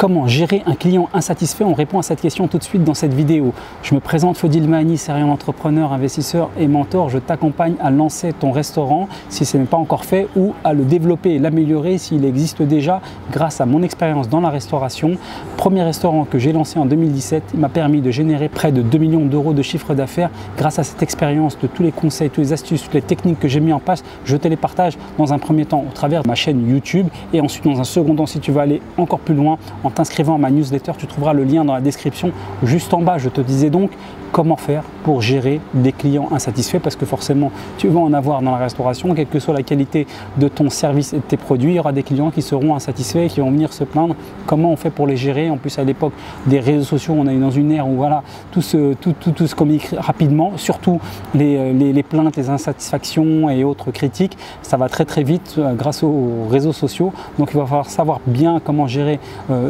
Comment gérer un client insatisfait? On répond à cette question tout de suite dans cette vidéo. Je me présente Fodil Mahani, serial entrepreneur, investisseur et mentor. Je t'accompagne à lancer ton restaurant si ce n'est pas encore fait ou à le développer et l'améliorer s'il existe déjà grâce à mon expérience dans la restauration. Premier restaurant que j'ai lancé en 2017, il m'a permis de générer près de 2 millions d'euros de chiffre d'affaires. Grâce à cette expérience, de tous les conseils, toutes les astuces, toutes les techniques que j'ai mis en place, je te les partage dans un premier temps au travers de ma chaîne YouTube et ensuite dans un second temps, si tu veux aller encore plus loin, en t'inscrivant à ma newsletter, tu trouveras le lien dans la description juste en bas. Je te disais donc comment faire pour gérer des clients insatisfaits parce que forcément tu vas en avoir dans la restauration, quelle que soit la qualité de ton service et de tes produits, il y aura des clients qui seront insatisfaits et qui vont venir se plaindre. Comment on fait pour les gérer? En plus à l'époque des réseaux sociaux, on est dans une ère où voilà, tout se communique rapidement, surtout les plaintes, les insatisfactions et autres critiques, ça va très vite grâce aux réseaux sociaux. Donc il va falloir savoir bien comment gérer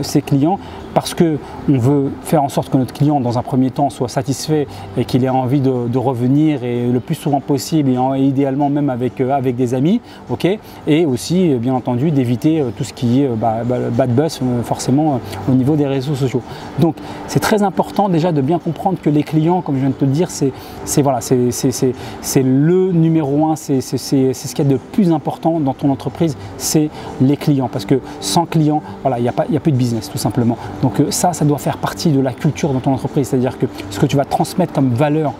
ses clients parce que on veut faire en sorte que notre client dans un premier temps soit satisfait et qu'il ait envie de revenir et le plus souvent possible et idéalement même avec des amis, ok, et aussi bien entendu d'éviter tout ce qui est bad buzz forcément au niveau des réseaux sociaux. Donc c'est très important déjà de bien comprendre que les clients, comme je viens de te le dire, c'est le numéro un, c'est ce qu'il y a de plus important dans ton entreprise, c'est les clients, parce que sans clients, voilà, il n'y a plus de business tout simplement. Donc ça doit faire partie de la culture dans ton entreprise, c'est-à-dire que ce que tu vas transmettre comme valeur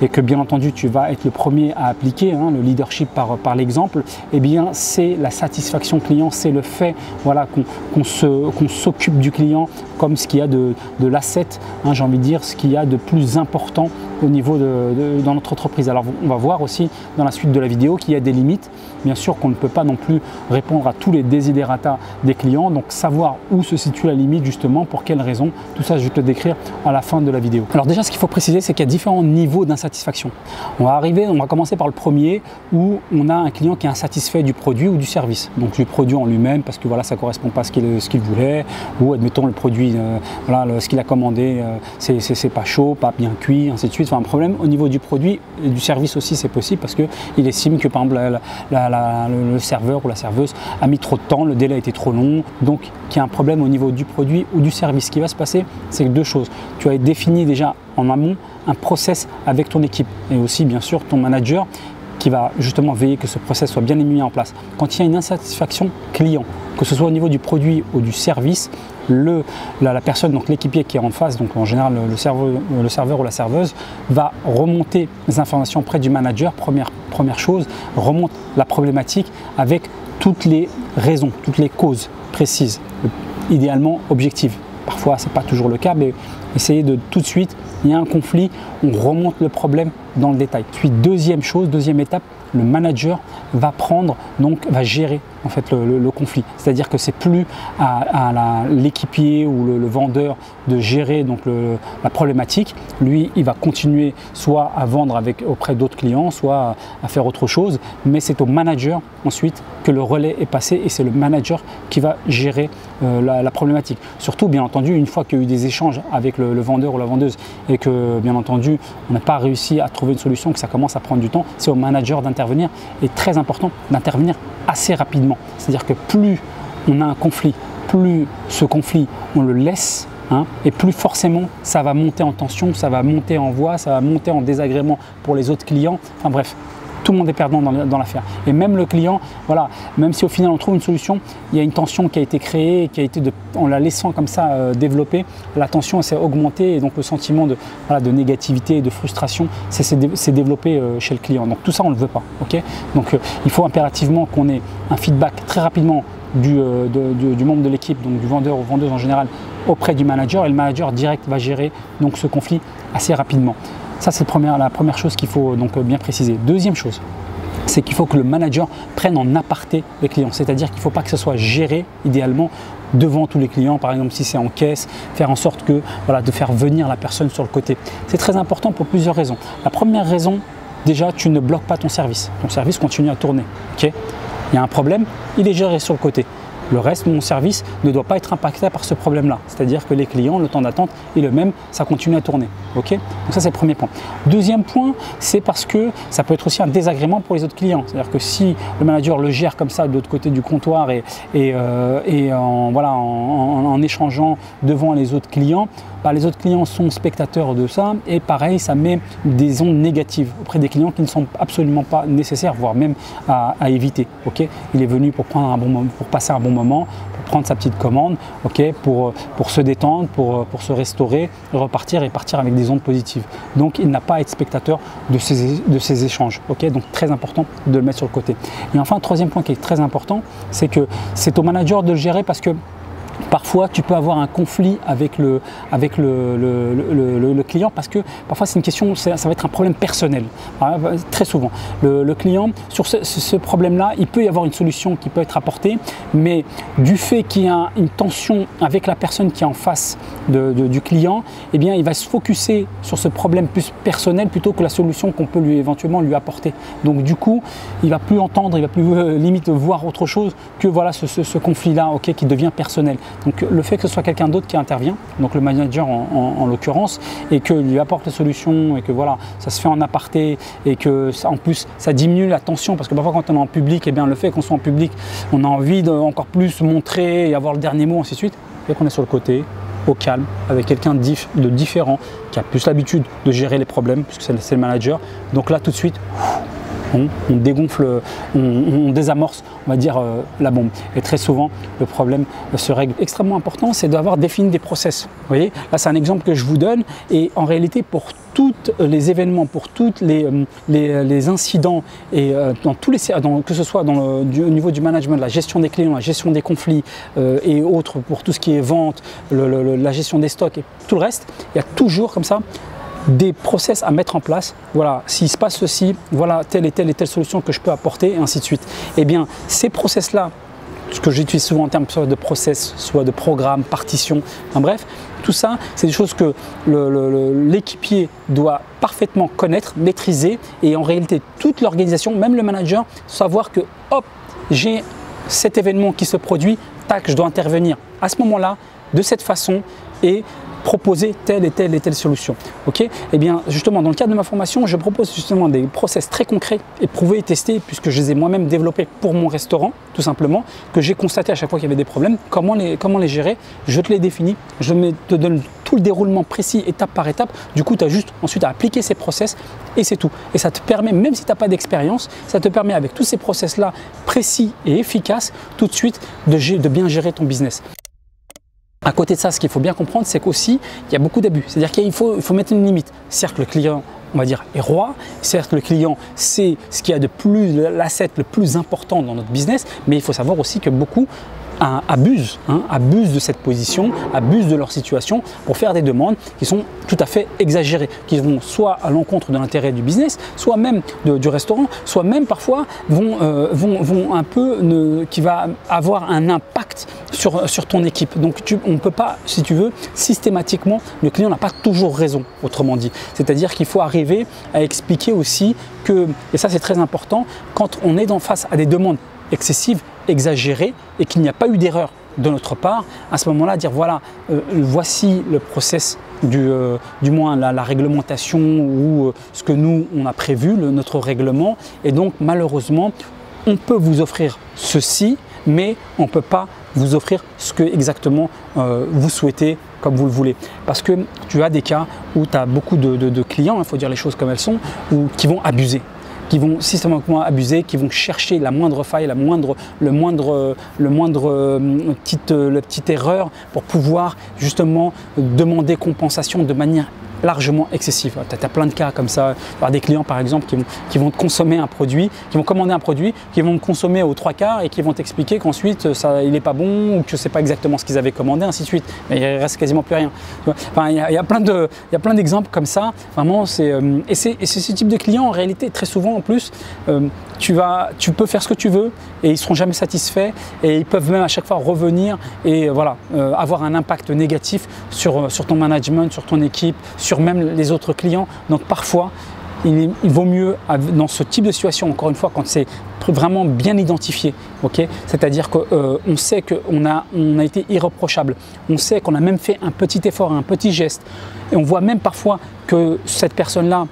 et que bien entendu tu vas être le premier à appliquer, le leadership par l'exemple, eh bien c'est la satisfaction client, c'est le fait voilà, qu'on s'occupe du client comme ce qu'il y a de l'asset, j'ai envie de dire, ce qu'il y a de plus important au niveau dans notre entreprise. Alors on va voir aussi dans la suite de la vidéo qu'il y a des limites, bien sûr qu'on ne peut pas non plus répondre à tous les desiderata des clients, donc savoir où se situe la limite justement, pour quelles raisons, tout ça je vais te le décrire à la fin de la vidéo. Alors déjà ce qu'il faut préciser, c'est qu'il y a différents niveaux d'insatisfaction. On va commencer par le premier où on a un client qui est insatisfait du produit ou du service, donc du produit en lui-même parce que voilà, ça ne correspond pas à ce qu'il voulait, ou admettons le produit, ce qu'il a commandé, c'est pas chaud, pas bien cuit, ainsi de suite. Enfin, un problème au niveau du produit et du service aussi, c'est possible parce qu'il estime que par exemple le serveur ou la serveuse a mis trop de temps, le délai a été trop long, donc qu'il y a un problème au niveau du produit ou du service. Ce qui va se passer, c'est deux choses. Tu as défini déjà en amont un process avec ton équipe et aussi bien sûr ton manager qui va justement veiller que ce process soit bien mis en place. Quand il y a une insatisfaction client, que ce soit au niveau du produit ou du service, la personne, donc l'équipier qui est en face, donc en général le serveur ou la serveuse, va remonter les informations auprès du manager. Première chose, remonte la problématique avec toutes les raisons, toutes les causes précises, idéalement objectives. Parfois, ce n'est pas toujours le cas, mais essayez de tout de suite, il y a un conflit, on remonte le problème dans le détail. Puis deuxième étape, le manager va gérer en fait le conflit. C'est-à-dire que c'est plus à l'équipier ou le vendeur de gérer donc la problématique. Lui, il va continuer soit à vendre auprès d'autres clients, soit à faire autre chose, mais c'est au manager ensuite que le relais est passé et c'est le manager qui va gérer la problématique. Surtout, bien entendu, une fois qu'il y a eu des échanges avec le vendeur ou la vendeuse et que, bien entendu, on n'a pas réussi à trouver une solution, que ça commence à prendre du temps, c'est au manager d'intervenir et très important d'intervenir assez rapidement. C'est-à-dire que plus on a un conflit, plus ce conflit, on le laisse, et plus forcément ça va monter en tension, ça va monter en voix, ça va monter en désagrément pour les autres clients. Enfin bref, tout le monde est perdant dans l'affaire. Et même le client, voilà, même si au final on trouve une solution, il y a une tension qui a été créée, en la laissant comme ça développer, la tension s'est augmentée et donc le sentiment de négativité et de frustration s'est développé chez le client. Donc tout ça on ne le veut pas. Okay, donc il faut impérativement qu'on ait un feedback très rapidement du membre de l'équipe, donc du vendeur ou vendeuse en général, auprès du manager, et le manager direct va gérer donc ce conflit assez rapidement. Ça, c'est la première chose qu'il faut donc bien préciser. Deuxième chose, c'est qu'il faut que le manager prenne en aparté les clients. C'est-à-dire qu'il ne faut pas que ce soit géré idéalement devant tous les clients. Par exemple, si c'est en caisse, faire en sorte de faire venir la personne sur le côté. C'est très important pour plusieurs raisons. La première raison, déjà, tu ne bloques pas ton service. Ton service continue à tourner. Okay, il y a un problème, il est géré sur le côté. Le reste de mon service ne doit pas être impacté par ce problème-là. C'est-à-dire que les clients, le temps d'attente est le même, ça continue à tourner. Okay, donc ça, c'est le premier point. Deuxième point, c'est parce que ça peut être aussi un désagrément pour les autres clients. C'est-à-dire que si le manager le gère comme ça de l'autre côté du comptoir en échangeant devant les autres clients, les autres clients sont spectateurs de ça et pareil, ça met des ondes négatives auprès des clients qui ne sont absolument pas nécessaires, voire même à éviter. Okay, il est venu pour prendre un bon moment, pour passer un bon moment, pour prendre sa petite commande, okay, pour se détendre, pour se restaurer, repartir et partir avec des ondes positives. Donc il n'a pas à être spectateur de ces échanges. Okay, donc très important de le mettre sur le côté. Et enfin, troisième point qui est très important, c'est que c'est au manager de le gérer parce que parfois, tu peux avoir un conflit avec le client parce que parfois, c'est une question, ça va être un problème personnel. Très souvent, le client, sur ce problème-là, il peut y avoir une solution qui peut être apportée, mais du fait qu'il y a une tension avec la personne qui est en face du client, eh bien, il va se focuser sur ce problème plus personnel plutôt que la solution qu'on peut éventuellement lui apporter. Donc, du coup, il ne va plus entendre, il ne va plus limite voir autre chose que voilà, ce conflit-là, okay, qui devient personnel. Donc le fait que ce soit quelqu'un d'autre qui intervient, donc le manager en l'occurrence, et que lui apporte les solutions et que voilà, ça se fait en aparté et que en plus ça diminue la tension parce que parfois quand on est en public, eh bien le fait qu'on soit en public, on a envie d'encore plus montrer et avoir le dernier mot, ainsi de suite, et qu'on est sur le côté, au calme, avec quelqu'un de différent, qui a plus l'habitude de gérer les problèmes puisque c'est le manager. Donc là tout de suite, on dégonfle, on désamorce, on va dire, la bombe. Et très souvent, le problème se règle. Extrêmement important, c'est d'avoir défini des process. Vous voyez, là, c'est un exemple que je vous donne. Et en réalité, pour tous les événements, pour tous les incidents, et que ce soit au niveau du management, la gestion des clients, la gestion des conflits et autres, pour tout ce qui est vente, la gestion des stocks et tout le reste, il y a toujours comme ça des process à mettre en place. Voilà, s'il se passe ceci, voilà telle et telle solution que je peux apporter, et ainsi de suite. Eh bien, ces process-là, ce que j'utilise souvent en termes soit de process, soit de programme, partition, enfin bref, tout ça, c'est des choses que l'équipier doit parfaitement connaître, maîtriser, et en réalité, toute l'organisation, même le manager, savoir que, hop, j'ai cet événement qui se produit, tac, je dois intervenir à ce moment-là, de cette façon, et proposer telle et telle solution. Okay, et bien justement, dans le cadre de ma formation, je propose justement des process très concrets, éprouvés et testés, puisque je les ai moi-même développés pour mon restaurant, tout simplement, que j'ai constaté à chaque fois qu'il y avait des problèmes, comment les gérer, je te les définis, je te donne tout le déroulement précis, étape par étape. Du coup, tu as juste ensuite à appliquer ces process et c'est tout. Et ça te permet, même si tu n'as pas d'expérience, ça te permet avec tous ces process-là précis et efficaces, tout de suite, de bien gérer ton business. À côté de ça, ce qu'il faut bien comprendre, c'est qu'aussi, il y a beaucoup d'abus. C'est-à-dire qu'il faut mettre une limite. Certes, le client, on va dire, est roi. Certes, le client, c'est ce qu'il y a de plus, l'asset le plus important dans notre business. Mais il faut savoir aussi que beaucoup abusent de cette position, abusent de leur situation pour faire des demandes qui sont tout à fait exagérées, qui vont soit à l'encontre de l'intérêt du business, soit même du restaurant, soit même parfois qui va avoir un impact sur ton équipe. Donc on ne peut pas, si tu veux, systématiquement, le client n'a pas toujours raison, autrement dit. C'est-à-dire qu'il faut arriver à expliquer aussi que, et ça c'est très important, quand on est face à des demandes excessives, exagérées et qu'il n'y a pas eu d'erreur de notre part, à ce moment-là, dire voilà, voici le process, du moins la réglementation ou ce que nous on a prévu, notre règlement, et donc malheureusement, on peut vous offrir ceci, mais on ne peut pas vous offrir ce que exactement vous souhaitez comme vous le voulez. Parce que tu as des cas où tu as beaucoup de clients, il faut dire les choses comme elles sont, qui vont abuser, qui vont systématiquement abuser, qui vont chercher la moindre faille, la petite erreur pour pouvoir justement demander compensation de manière largement excessif. Tu as plein de cas comme ça, des clients par exemple qui vont consommer un produit, qui vont commander un produit, qui vont le consommer aux 3/4 et qui vont t'expliquer qu'ensuite il n'est pas bon ou que c'est pas exactement ce qu'ils avaient commandé, ainsi de suite. Mais il reste quasiment plus rien. Enfin, il y a plein d'exemples comme ça. Vraiment, c'est ce type de clients en réalité très souvent en plus. Tu peux faire ce que tu veux et ils ne seront jamais satisfaits et ils peuvent même à chaque fois revenir et voilà, avoir un impact négatif sur ton management, sur ton équipe, sur même les autres clients. Donc parfois, il vaut mieux, dans ce type de situation, encore une fois, quand c'est vraiment bien identifié, okay, c'est-à-dire qu'on sait qu'on a été irréprochable, on sait qu'on a même fait un petit effort, un petit geste, et on voit même parfois que cette personne-là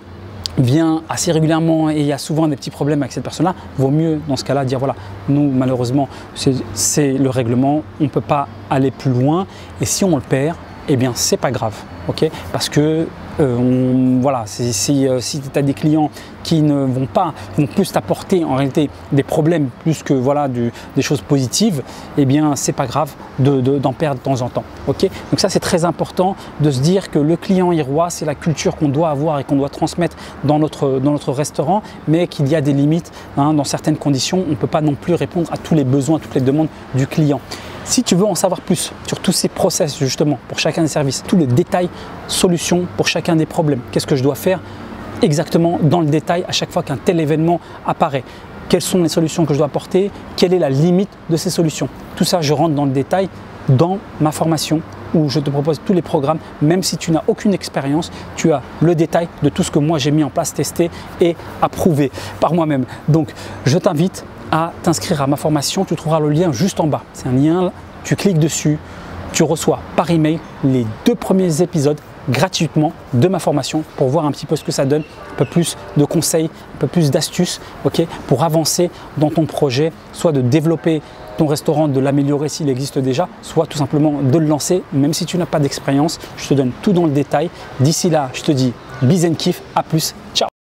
vient assez régulièrement et il y a souvent des petits problèmes avec cette personne-là, vaut mieux dans ce cas-là dire voilà, nous malheureusement c'est le règlement, on ne peut pas aller plus loin et si on le perd, eh bien c'est pas grave, ok, parce que voilà, si tu as des clients qui ne vont plus t'apporter en réalité des problèmes plus que voilà, des choses positives, eh bien c'est pas grave d'en perdre de temps en temps. Okay, donc ça c'est très important de se dire que le client est roi, c'est la culture qu'on doit avoir et qu'on doit transmettre dans notre restaurant, mais qu'il y a des limites, hein, dans certaines conditions, on ne peut pas non plus répondre à tous les besoins, à toutes les demandes du client. Si tu veux en savoir plus sur tous ces process justement pour chacun des services, tous les détails, solutions pour chacun des problèmes, qu'est-ce que je dois faire exactement dans le détail à chaque fois qu'un tel événement apparaît, quelles sont les solutions que je dois apporter, quelle est la limite de ces solutions. Tout ça, je rentre dans le détail dans ma formation où je te propose tous les programmes, même si tu n'as aucune expérience, tu as le détail de tout ce que moi j'ai mis en place, testé et approuvé par moi-même. Donc je t'invite à t'inscrire à ma formation, tu trouveras le lien juste en bas. C'est un lien, tu cliques dessus, tu reçois par email les 2 premiers épisodes gratuitement de ma formation pour voir un petit peu ce que ça donne, un peu plus de conseils, un peu plus d'astuces, okay, pour avancer dans ton projet, soit de développer ton restaurant, de l'améliorer s'il existe déjà, soit tout simplement de le lancer, même si tu n'as pas d'expérience. Je te donne tout dans le détail. D'ici là, je te dis bis and kiff, à plus, ciao.